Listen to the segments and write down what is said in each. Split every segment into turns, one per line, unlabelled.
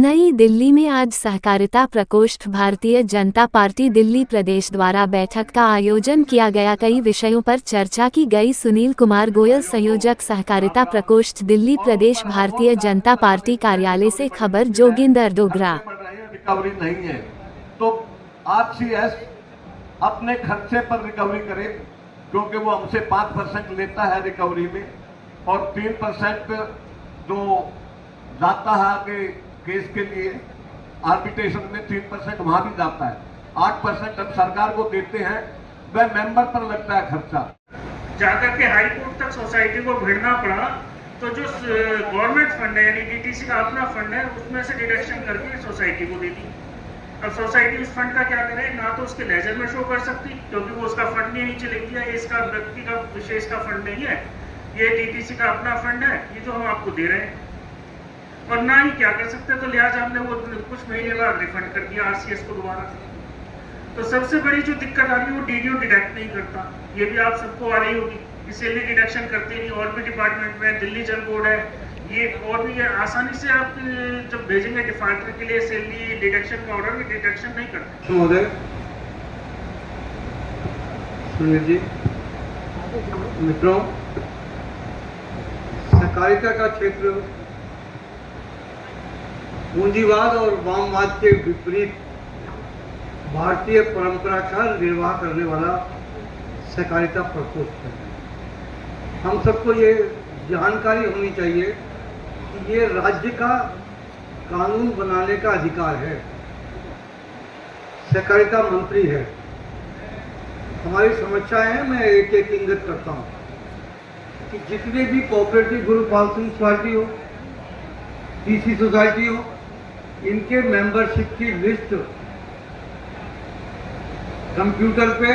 नई दिल्ली में आज सहकारिता प्रकोष्ठ भारतीय जनता पार्टी दिल्ली प्रदेश द्वारा बैठक का आयोजन किया गया। कई विषयों पर चर्चा की गई। सुनील कुमार गोयल, संयोजक सहकारिता प्रकोष्ठ दिल्ली प्रदेश, भारतीय जनता पार्टी कार्यालय से खबर। जोगिंदर डोगरा।
रिकवरी नहीं है तो आरसीएस अपने खर्चे पर रिकवरी करे, क्योंकि वो हमसे 5% लेता है रिकवरी में, और 3% जो जाता है आगे केस के लिए आर्बिट्रेशन में, 3% वहां भी जाता है। 8% हम सरकार को देते हैं, वह मेंबर पर लगता है खर्चा।
जाकर के हाई कोर्ट तक सोसाइटी को भिड़ना पड़ा, तो जो गवर्नमेंट फंड है यानी डीटीसी का अपना फंड है, उसमें से डिडक्शन करके सोसाइटी को दे दी। अब सोसाइटी उस फंड का क्या करे, ना तो उसके लेजर में शो कर सकती, क्योंकि वो उसका फंड नहीं नीचे लिख दिया, ये इसका व्यक्ति का विशेष का फंड नहीं है, ये डीटीसी का अपना फंड है, ये जो हम आपको दे रहे हैं। और ना ही क्या कर सकते, तो लिहाजा हमने वो कुछ महीने बाद रिफंड कर दिया आरसीएस को दोबारा। तो सबसे बड़ी जो दिक्कत आ रही है वो डीडीओ डिडक्ट नहीं करता, ये भी आप सबको आ रही होगी, इसे भी डिडक्शन करते नहीं। और भी डिपार्टमेंट में दिल्ली जल बोर्ड है, ये और भी आसानी से आप जब भेजेंगे डिफॉल्टर के लिए सैलरी डिडक्शन का ऑर्डर, डिडक्शन नहीं करते।
महोदय, सुनील जी, मित्रों, सहकारिता का क्षेत्र पूंजीवाद और वामवाद के विपरीत भारतीय परंपरा का निर्वाह करने वाला सहकारिता प्रकोष्ठ है। हम सबको ये जानकारी होनी चाहिए कि ये राज्य का कानून बनाने का अधिकार है। सहकारिता मंत्री है। हमारी समस्याएं हैं, मैं एक एक इंगित करता हूँ कि जितने भी कोऑपरेटिव ग्रुप हाउसिंग सोसाइटी हो, टीसी सोसाइटी हो, इनके मेंबरशिप की लिस्ट कंप्यूटर पे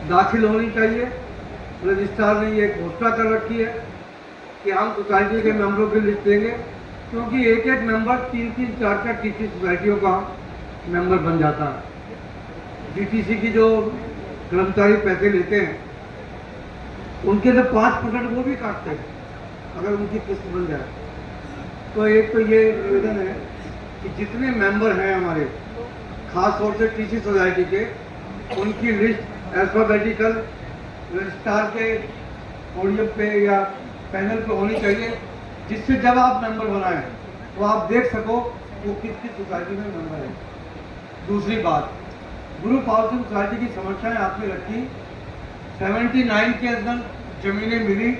दाखिल होनी चाहिए। रजिस्ट्रार ने ये घोषणा कर रखी है कि हम सोसाइटी के मेंबरों की लिस्ट देंगे, क्योंकि एक एक मेंबर 3-3, 4-4 टीसी सोसाइटियों का मेंबर बन जाता है। डीटीसी की जो कर्मचारी पैसे लेते हैं, उनके से 5% वो भी काटते हैं अगर उनकी किस्त बन जाए। तो एक तो ये निवेदन है कि जितने मेंबर हैं हमारे, खास तौर से टीसी सोसाइटी के, उनकी लिस्ट अल्फाबेटिकल रजिस्ट्रार के पोडियम पे या पैनल पे होनी चाहिए, जिससे जब आप मेंबर बनाएं तो आप देख सको वो किस किस सोसाइटी में मेंबर है। दूसरी बात, ग्रुप हाउसिंग सोसाइटी की समस्याएं आपने रखी। 79 के अंदर जमीनें मिली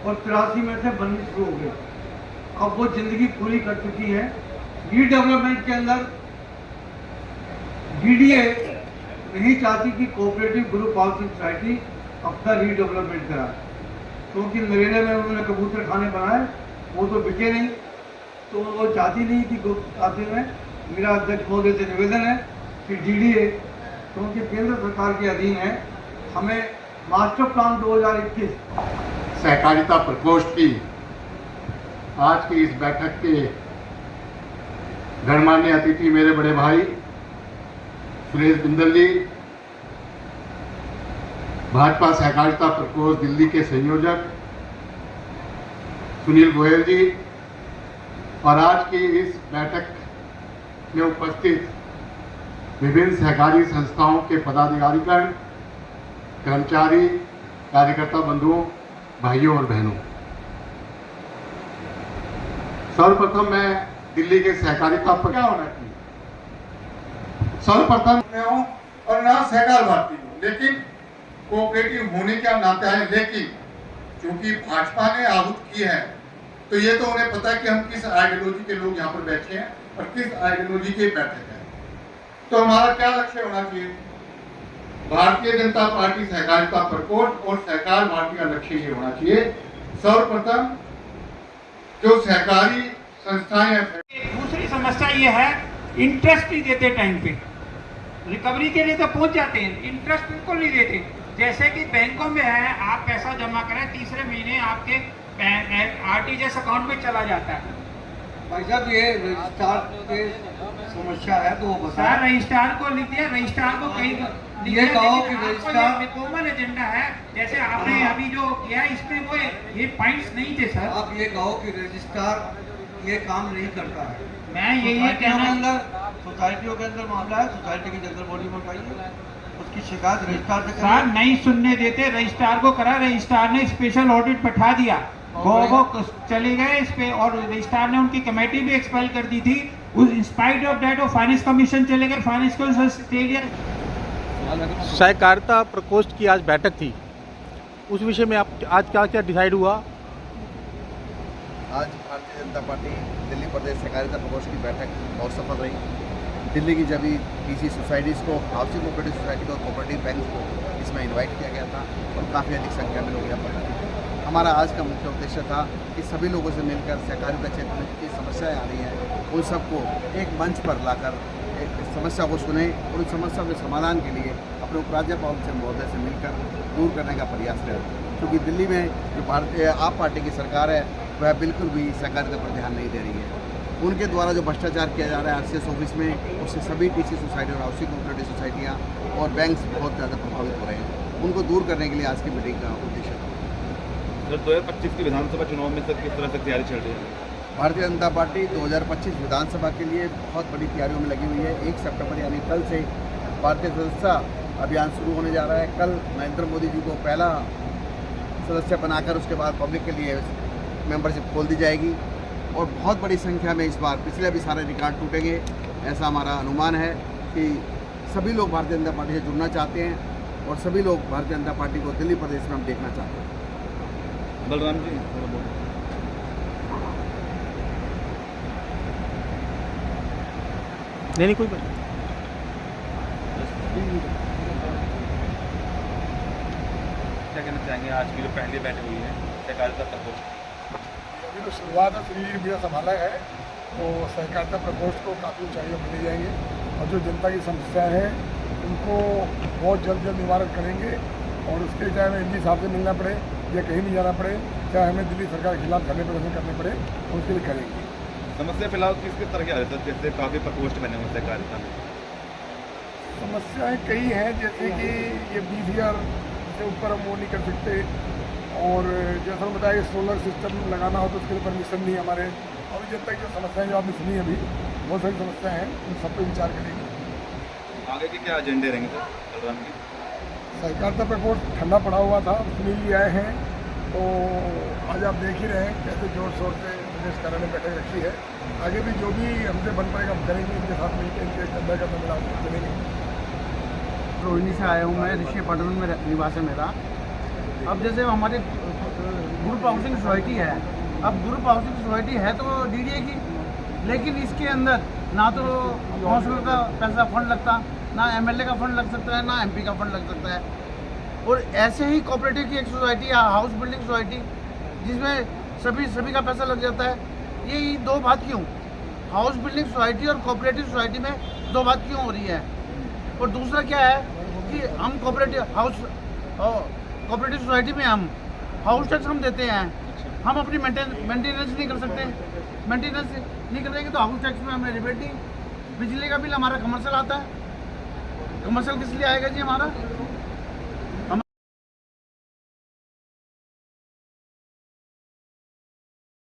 और 83 में से बननी शुरू हो गई। अब वो जिंदगी पूरी कर चुकी है। रीडेवलपमेंट के अंदर डीडीए नहीं चाहती कि कोऑपरेटिव ग्रुप हाउसिंग सोसाइटी अपना रीडेवलपमेंट कराए, क्योंकि नरेला में उन्होंने कबूतर खाने बनाए, वो तो बिके नहीं, तो वो चाहती नहीं कि ग्रुप हाउसिंग में। मेरा अध्यक्ष महोदय से निवेदन है कि डीडीए, क्योंकि केंद्र सरकार के अधीन है, हमें मास्टर प्लान 2021
सहकारिता प्रकोष्ठ की आज की इस बैठक के गणमान्य अतिथि मेरे बड़े भाई सुरेश बिंदल जी, भाजपा सहकारिता प्रकोष्ठ दिल्ली के संयोजक सुनील गोयल जी, और आज की इस बैठक में उपस्थित विभिन्न सहकारी संस्थाओं के पदाधिकारीगण, कर्मचारी, कार्यकर्ता बंधुओं, भाइयों और बहनों, सर्वप्रथम मैं दिल्ली के सहकारिता पर क्या होना चाहिए, सर्वप्रथम मैं हूं और ना सहकार भारती हूं, लेकिन कोऑपरेटिव होने के नाते है। लेकिन क्योंकि भाजपा ने आहूत की है, तो ये तो उन्हें पता है कि हम किस आइडियोलॉजी के लोग यहाँ पर बैठे हैं और किस आइडियोलॉजी के बैठक है। तो हमारा क्या लक्ष्य होना चाहिए? भारतीय जनता पार्टी सहकारिता प्रकोष्ठ और सहकार भारती का लक्ष्य ये होना चाहिए, सर्वप्रथम जो सहकारी संस्थाएं हैं।
दूसरी समस्या ये है, इंटरेस्ट नहीं देते टाइम पे। रिकवरी के लिए तो पहुंच जाते हैं, इंटरेस्ट बिल्कुल नहीं देते। जैसे कि बैंकों में है, आप पैसा जमा करें, तीसरे महीने आपके आरटीजीएस अकाउंट में चला जाता है।
भाई साहब, ये रजिस्ट्रार के समस्या है तो वो बता।
रजिस्ट्रार को लिख दिया, रजिस्ट्रार को कहीं
ये कहो कि रजिस्ट्रार
कॉमन एजेंडा है, जैसे आपने अभी जो किया इसमें वो ये पॉइंट्स नहीं थे सर।
आप ये कहो कि रजिस्ट्रार ये काम नहीं करता है,
मैं यही कहना
सोसाइटियों के अंदर मामला है, सोसाइटी की जनरल बॉडी में उठाइए, उसकी शिकायत रजिस्ट्रार से
साहब नहीं सुनने देते, रजिस्ट्रार को करा, रजिस्ट्रार ने स्पेशल ऑडिट बैठा दिया, वो चले गए इस पे, और रजिस्ट्रार ने उनकी कमेटी भी एक्सपेल कर दी थी। इन स्पाइट ऑफ दैट वो फाइनेंस कमीशन चले गए, फाइनेंस को स्टे लिया।
सहकारिता प्रकोष्ठ की आज बैठक थी, उस विषय में आप आज क्या क्या डिसाइड हुआ?
आज भारतीय जनता पार्टी दिल्ली प्रदेश सहकारिता प्रकोष्ठ की बैठक बहुत सफल रही। दिल्ली की जब पीसी सोसाइटीज़ को, हाउसिंग कोऑपरेटिव सोसाइटी को, कोऑपरेटिव बैंक को इसमें इनवाइट किया गया था और काफ़ी अधिक संख्या में लोग यहाँ पर आए। हमारा आज का मुख्य उद्देश्य था कि सभी लोगों से मिलकर सहकारिता क्षेत्र में जितनी समस्याएँ आ रही हैं उन सबको एक मंच पर लाकर एक समस्या को सुने और उन समस्या के समाधान के लिए अपने उपराज्यपाल से महोदय से मिलकर दूर करने का प्रयास करें, क्योंकि दिल्ली में जो भारतीय आप पार्टी की सरकार है वह बिल्कुल भी सहकारिता पर ध्यान नहीं दे रही है। उनके द्वारा जो भ्रष्टाचार किया जा रहा है आरसीएस ऑफिस में, उससे सभी टीसी सोसाइटी और हाउसिंग कोऑपरेटिव सोसाइटियाँ और बैंक्स बहुत ज़्यादा प्रभावित हो रहे हैं। उनको दूर करने के लिए आज की मीटिंग का उद्देश्य था।
सर 2025 के विधानसभा चुनाव में सर किस तरह से तैयारी चल रही है?
भारतीय जनता पार्टी 2025 विधानसभा के लिए बहुत बड़ी तैयारियों में लगी हुई है। 1 सितंबर यानी कल से भारतीय सदस्यता अभियान शुरू होने जा रहा है। कल नरेंद्र मोदी जी को पहला सदस्य बनाकर उसके बाद पब्लिक के लिए मेंबरशिप खोल दी जाएगी और बहुत बड़ी संख्या में इस बार पिछले भी सारे रिकॉर्ड टूटेंगे, ऐसा हमारा अनुमान है कि सभी लोग भारतीय जनता पार्टी से जुड़ना चाहते हैं और सभी लोग भारतीय जनता पार्टी को दिल्ली प्रदेश में हम देखना चाहते हैं।
बलराम जी
नहीं कोई बात।
क्या कहना चाहेंगे आज की जो पहली बैठक हुई है सहकारिता प्रकोष्ठ?
अभी तो शुरुआत है, श्री बिना संभाला है तो सहकारिता प्रकोष्ठ को काफ़ी ऊंचाइयों पर ले जाएंगे और जो जनता की समस्याएं हैं उनको बहुत जल्द निवारण करेंगे और उसके चाहे हमें एमपी साहब से मिलना पड़े या कहीं भी जाना पड़े, चाहे हमें दिल्ली सरकार के खिलाफ धरने प्रदर्शन करने पड़े तो उसके लिए करेंगे।
समस्या फिलहाल किस तरह की आ रही है? जैसे काफ़ी प्रकोष्ठ बने हुए सहकारिता में
समस्याएं कई हैं, जैसे कि ये 20,000 से ऊपर हम वो नहीं कर सकते और जैसा हम बताया सोलर सिस्टम लगाना हो तो उसके लिए परमिशन नहीं हमारे, और जनता की जो समस्याएं जो आपने सुनी अभी बहुत सारी समस्याएं हैं, उन सब पर विचार करेंगे।
आगे के क्या एजेंडे रहेंगे सर बलराम जी?
सहकारिता प्रकोष्ठ ठंडा पड़ा हुआ था, उसमें लिए आए हैं तो आज आप देख ही रहे हैं कैसे जोर शोर से प्रदेश कार्यालय में बैठक रखी है। आगे भी जो भी हमसे बन पाएगा हम करेंगे, इनके साथ मिलकर इनके कंधा का मिला करेंगे।
रोहिणी से आया हूँ मैं, ऋषि पटन में निवास है मेरा। अब जैसे हमारी ग्रुप हाउसिंग सोसाइटी है, अब ग्रुप हाउसिंग सोसाइटी है तो डीडीए की, लेकिन इसके अंदर ना तो काउंसिलर का पैसा फंड लगता, ना एमएलए का फंड लग सकता है, ना एमपी का फंड लग सकता है। और ऐसे ही कोऑपरेटिव की एक सोसाइटी है हाउस बिल्डिंग सोसाइटी, जिसमें सभी का पैसा लग जाता है। ये दो बात क्यों, हाउस बिल्डिंग सोसाइटी और कोऑपरेटिव सोसाइटी में दो बात क्यों हो रही है? और दूसरा क्या है कि हम कोऑपरेटिव सोसाइटी में हम हाउस टैक्स हम देते हैं, हम अपनी मेंटेनेंस नहीं कर सकते, मेंटेनेंस नहीं करेंगे तो हाउस टैक्स में हमें रिबेट नहीं। बिजली का बिल हमारा कमर्शियल आता है, कमर्शियल किस लिए आएगा जी हमारा?